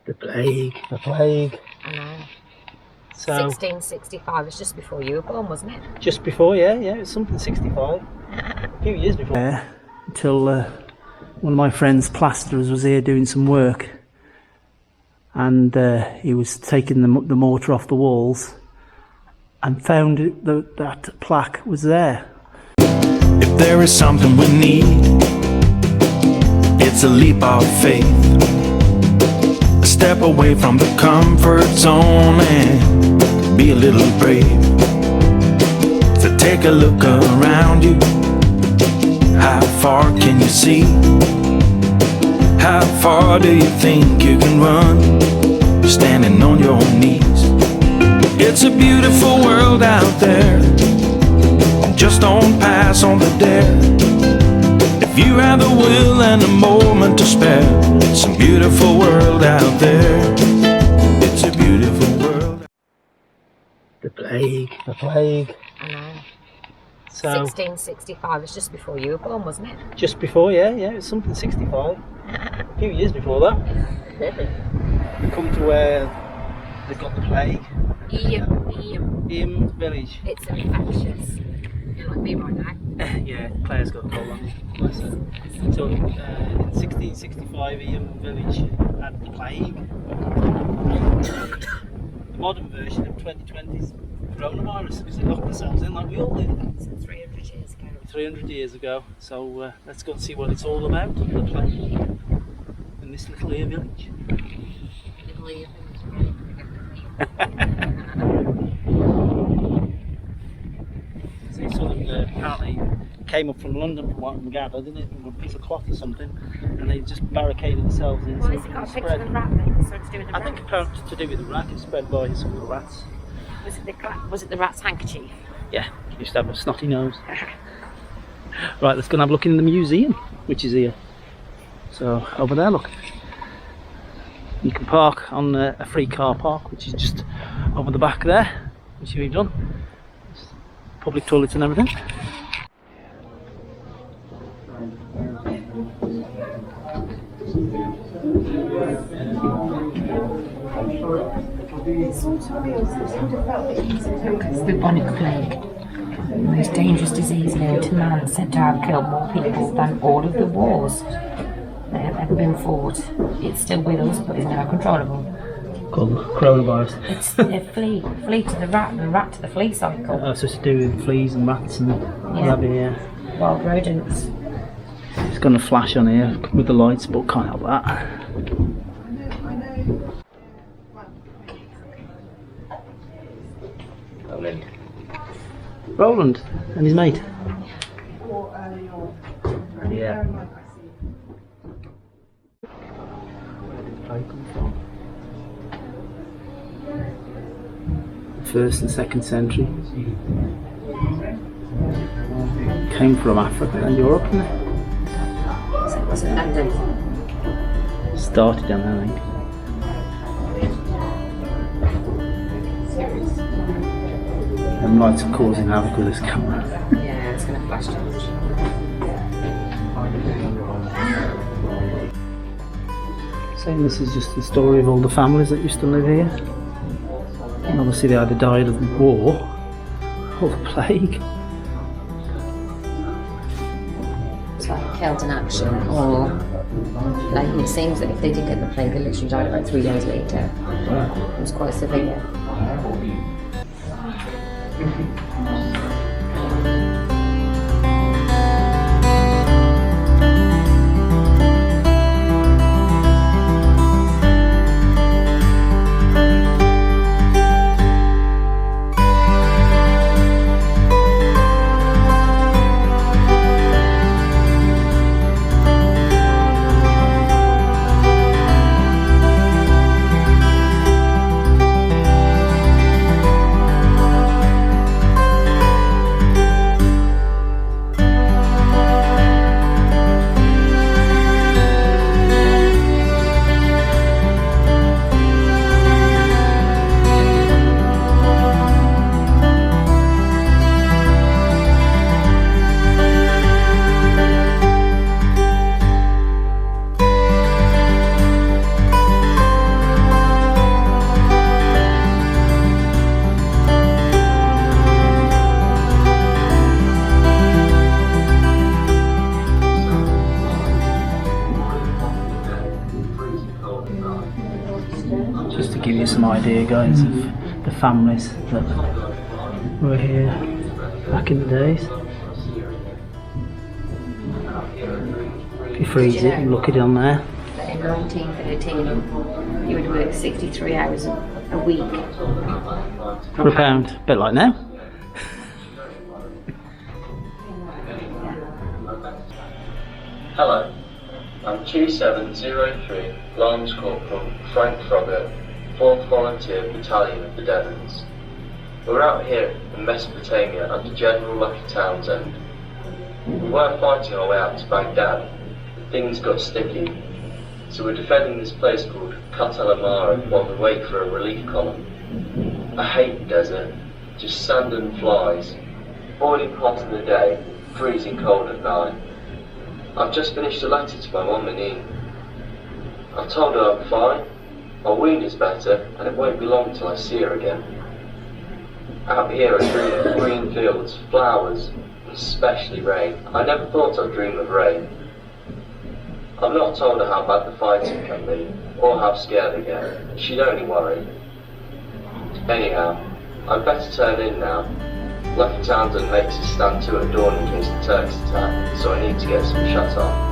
The plague. The plague. I know. So 1665 was just before you were born, wasn't it? just before, yeah, it was something 65. A few years before. Until one of my friends, plasterers, was here doing some work, and he was taking the mortar off the walls and found that plaque was there. If there is something we need, it's a leap of faith. A step away from the comfort zone and be a little brave. So take a look around you. How far can you see? How far do you think you can run? Standing on your knees. It's a beautiful world out there. Just don't pass on the dare. If you have the will and a moment to spare, it's a beautiful world out there. It's a beautiful world. The plague. The plague. I know. So 1665 was just before you were born, wasn't it? just before, yeah, it was something 65. A few years before that. We come to where they've got the plague. Eyam village. It's infectious. You're like me right now. Yeah, Claire's got a cold on it. Bless her. So in 1665, Eyam village had the plague. The modern version of 2020's coronavirus, because they locked themselves in like we all did. So 300 years ago. 300 years ago. So let's go and see what it's all about, the plague, in this little Eyam village. They sort of apparently came up from London, from what I can gather, didn't it? With a piece of cloth or something, and they just barricaded themselves in. Well, has it got a picture of the rat then? Something to do with the I rat? think apparently to do with the rat, it's spread by some of the rats. Was it the rat's handkerchief? Yeah, he used to have a snotty nose. Right, let's go and have a look in the museum, which is here. So over there, look. You can park on a free car park, which is just over the back there, which we've done. Public toilets and everything. It's the bubonic plague. The most dangerous disease known to man, said to have killed more people than all of the wars that have ever been fought. It's still with us, but is now controllable. Called coronavirus. It's a flea to the rat, and the rat to the flea cycle. So it's to do with fleas and rats and rabbit, yeah. Wild rodents. It's going to flash on here with the lights, but can't help that. Roland and his mate. Yeah. Where did the plague come from? First and second century. Came from Africa and Europe, didn't it? So it was in London. Started down there, I think. Them lights are causing havoc with this camera. Yeah, it's going to flash too much. Saying this is just the story of all the families that used to live here. And obviously they either died of the war or the plague. It's like killed in action, or like it seems that if they did get the plague, they literally died about 3 days later. It was quite severe. give you some idea, guys, of the families that were here back in the days. If you freeze it and look at it on there. In 1913, you would work 63 hours a week. For £1, a bit like now. Hello, I'm Q703 Lance Corporal Frank Froggatt, 4th Volunteer Battalion of the Devons. We're out here in Mesopotamia under General Lucky Townsend. We weren't fighting our way out to Baghdad, but things got sticky, so we're defending this place called Kut El Amara while we wait for a relief column. I hate the desert, just sand and flies, boiling hot in the day, freezing cold at night. I've just finished a letter to my mum and Ian. I've told her I'm fine, my wound is better, and it won't be long till I see her again. Out here I dream of green fields, flowers, and especially rain. I never thought I'd dream of rain. I've not told her how bad the fighting can be, or how scared I get. She'd only worry. Anyhow, I'd better turn in now. Lucky Townsend makes us stand to at dawn in case the Turks attack, so I need to get some shut on.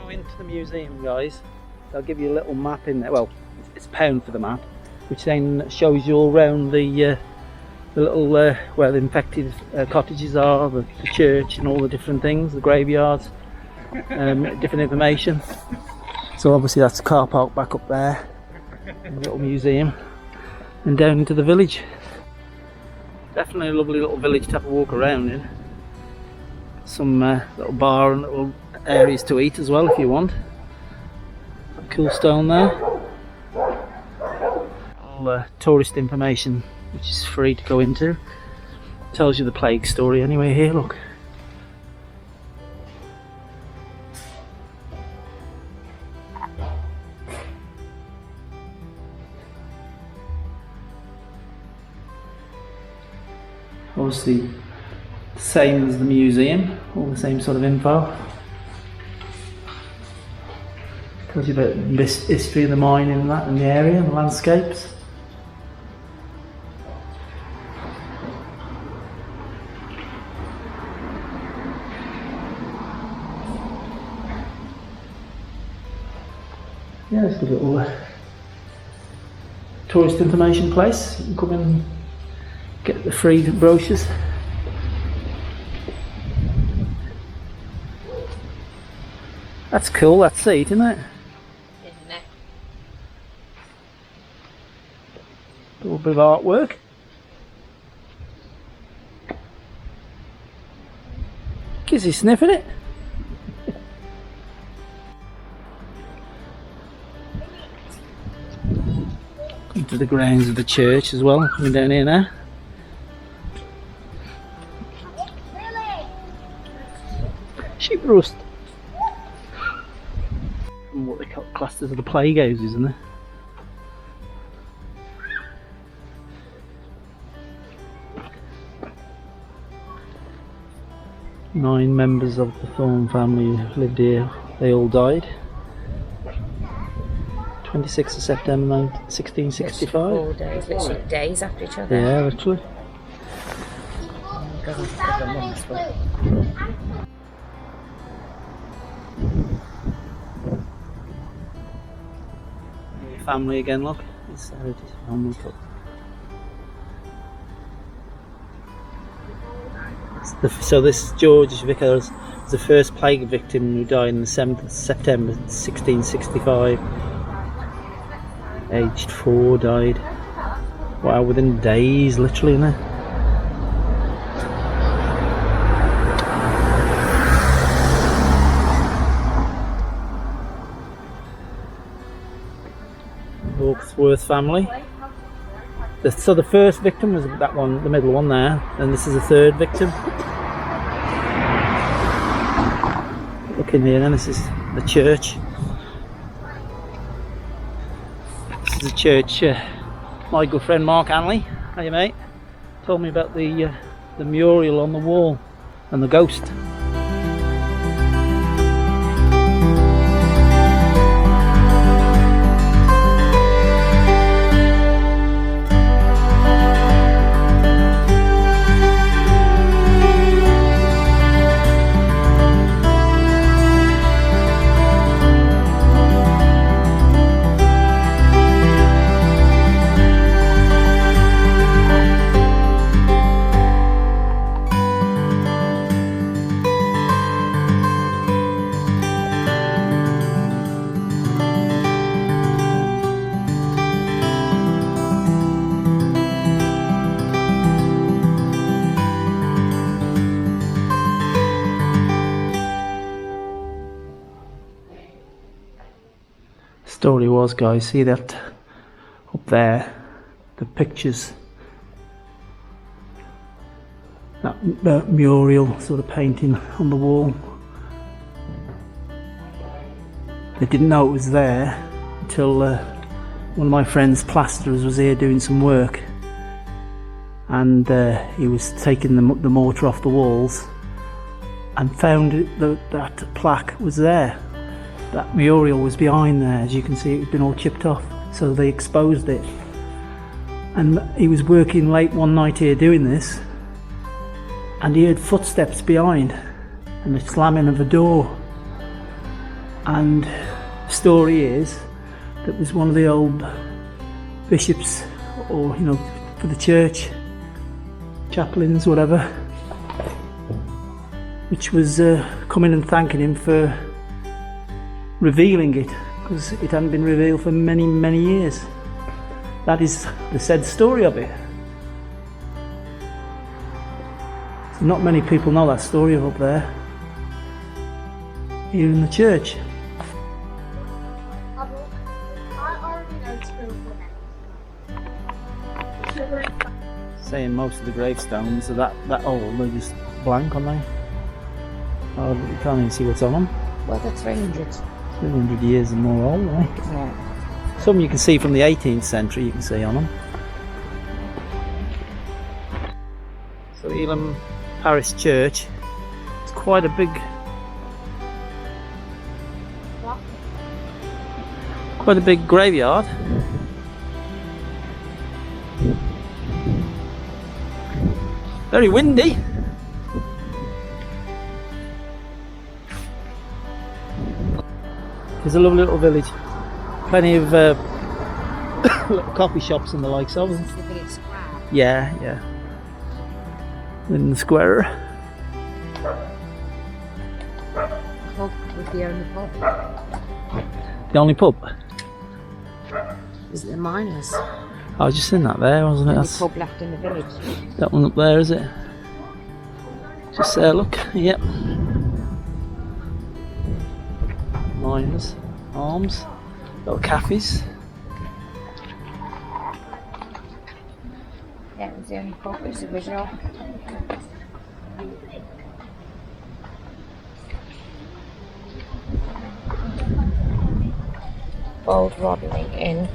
Into the museum, guys. They'll give you a little map in there. Well, it's £1 for the map, which then shows you all around the little where the infected cottages are, the church, and all the different things, the graveyards, different information. So obviously that's the car park back up there, the little museum, and down into the village. Definitely a lovely little village to have a walk around in. Some little bar and little areas to eat as well if you want. Cool stone there. All tourist information which is free to go into. Tells you the plague story anyway here, look. Obviously same as the museum, all the same sort of info. Tells you about this history of the mining and that in the area, and the landscapes. Yeah, it's a good little tourist information place. You can come in and get the free brochures. That's cool, that seat, isn't it? Isn't it? A little bit of artwork. Kizzy sniffing it. Into the grounds of the church as well, coming down here now. Sheep roast. And what they call clusters of the plague houses, isn't there? Nine members of the Thorne family who lived here, they all died. 26th of September 1665. 4 days, literally days after each other. Yeah, literally. Goes on for a couple of months, but Your family again, look. It's Heritage Family Club. So this George Vickers was the first plague victim who died on the 7th of September 1665. Aged 4, died. Wow, within days, literally, innit? Hawksworth family. So the first victim was that one, the middle one there, and this is the third victim. Look in here, and this is the church. This is the church. My good friend Mark Hanley, hey mate, told me about the mural on the wall and the ghost. Story was, guys, see that up there, the pictures, that mural sort of painting on the wall. They didn't know it was there until one of my friend's plasterers was here doing some work, and he was taking the mortar off the walls and found that plaque was there. That mural was behind there. As you can see, it had been all chipped off, so they exposed it. And he was working late one night here doing this, and he heard footsteps behind and the slamming of a door. And the story is that it was one of the old bishops, or for the church, chaplains, whatever, which was coming and thanking him for revealing it, because it hadn't been revealed for many, many years. That is the said story of it. So not many people know that story of up there, here in the church. Saying most of the gravestones are that old, they're just blank, aren't they? Oh, you can't even see what's on them. Well, they're 300. 300 years and more old, right? Yeah. Some you can see from the 18th century, you can see on them. So Elim Parish Church, it's quite a big graveyard. Very windy. It's a lovely little village. Plenty of little coffee shops and the likes of. It's the village square. Yeah. In the square. The pub was the only pub. The only pub? Was it the Miners? I was just in that there, wasn't it? The only That's pub left in the village. that one up there, is it? Just there, look. Yep. Miners, Arms, little cafes. Yeah, it was the only pub. It was the original. Old Rodney Inn,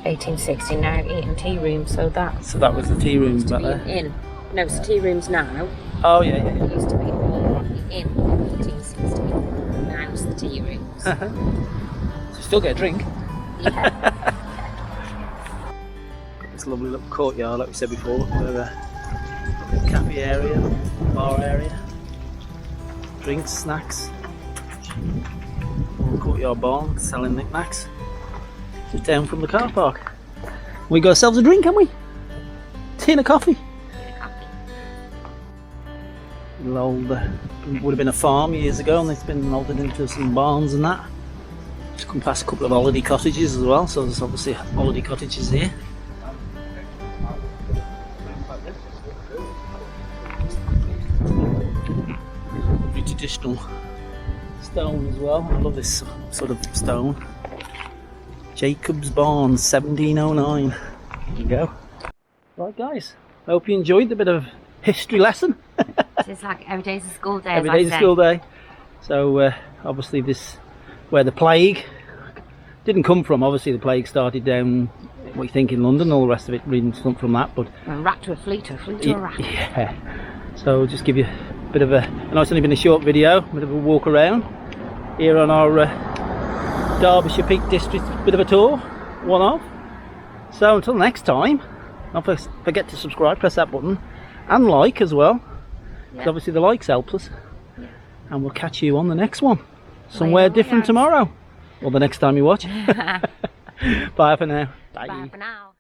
1860, now Eaton Tea Room, so that was the tea rooms used to back be an there. inn. No, it's the tea rooms now. Oh yeah. It used to be Old Rodney Inn, 1860. Now it's the tea rooms. So still get a drink. Yeah. This lovely little courtyard, like we said before. Look at the cafe area, bar area, drinks, snacks. Little courtyard bar selling knickknacks. Just down from the car park. We got ourselves a drink, haven't we? Tea and a coffee. little old, would have been a farm years ago, and it's been altered into some barns and that. Just come past a couple of holiday cottages as well, so there's obviously holiday cottages here. Lovely traditional stone as well. I love this sort of stone. Jacob's Barn, 1709. There you go. Right, guys. I hope you enjoyed the bit of history lesson. It's like every day's a school day. Every day's a school day. So obviously this, where the plague didn't come from. Obviously the plague started down, we think, in London. All the rest of it reading something from that. But a rat to a flea to a flea to a rat. Yeah. So just give you a bit of a. I know it's only been a short video. A bit of a walk around here on our Derbyshire Peak District. Bit of a tour. One off. So until next time. Don't forget to subscribe, press that button, and like as well. Yeah. Obviously the likes help us. Yeah. And we'll catch you on the next one. Somewhere different tomorrow. Or the next time you watch. Bye for now. Bye for now.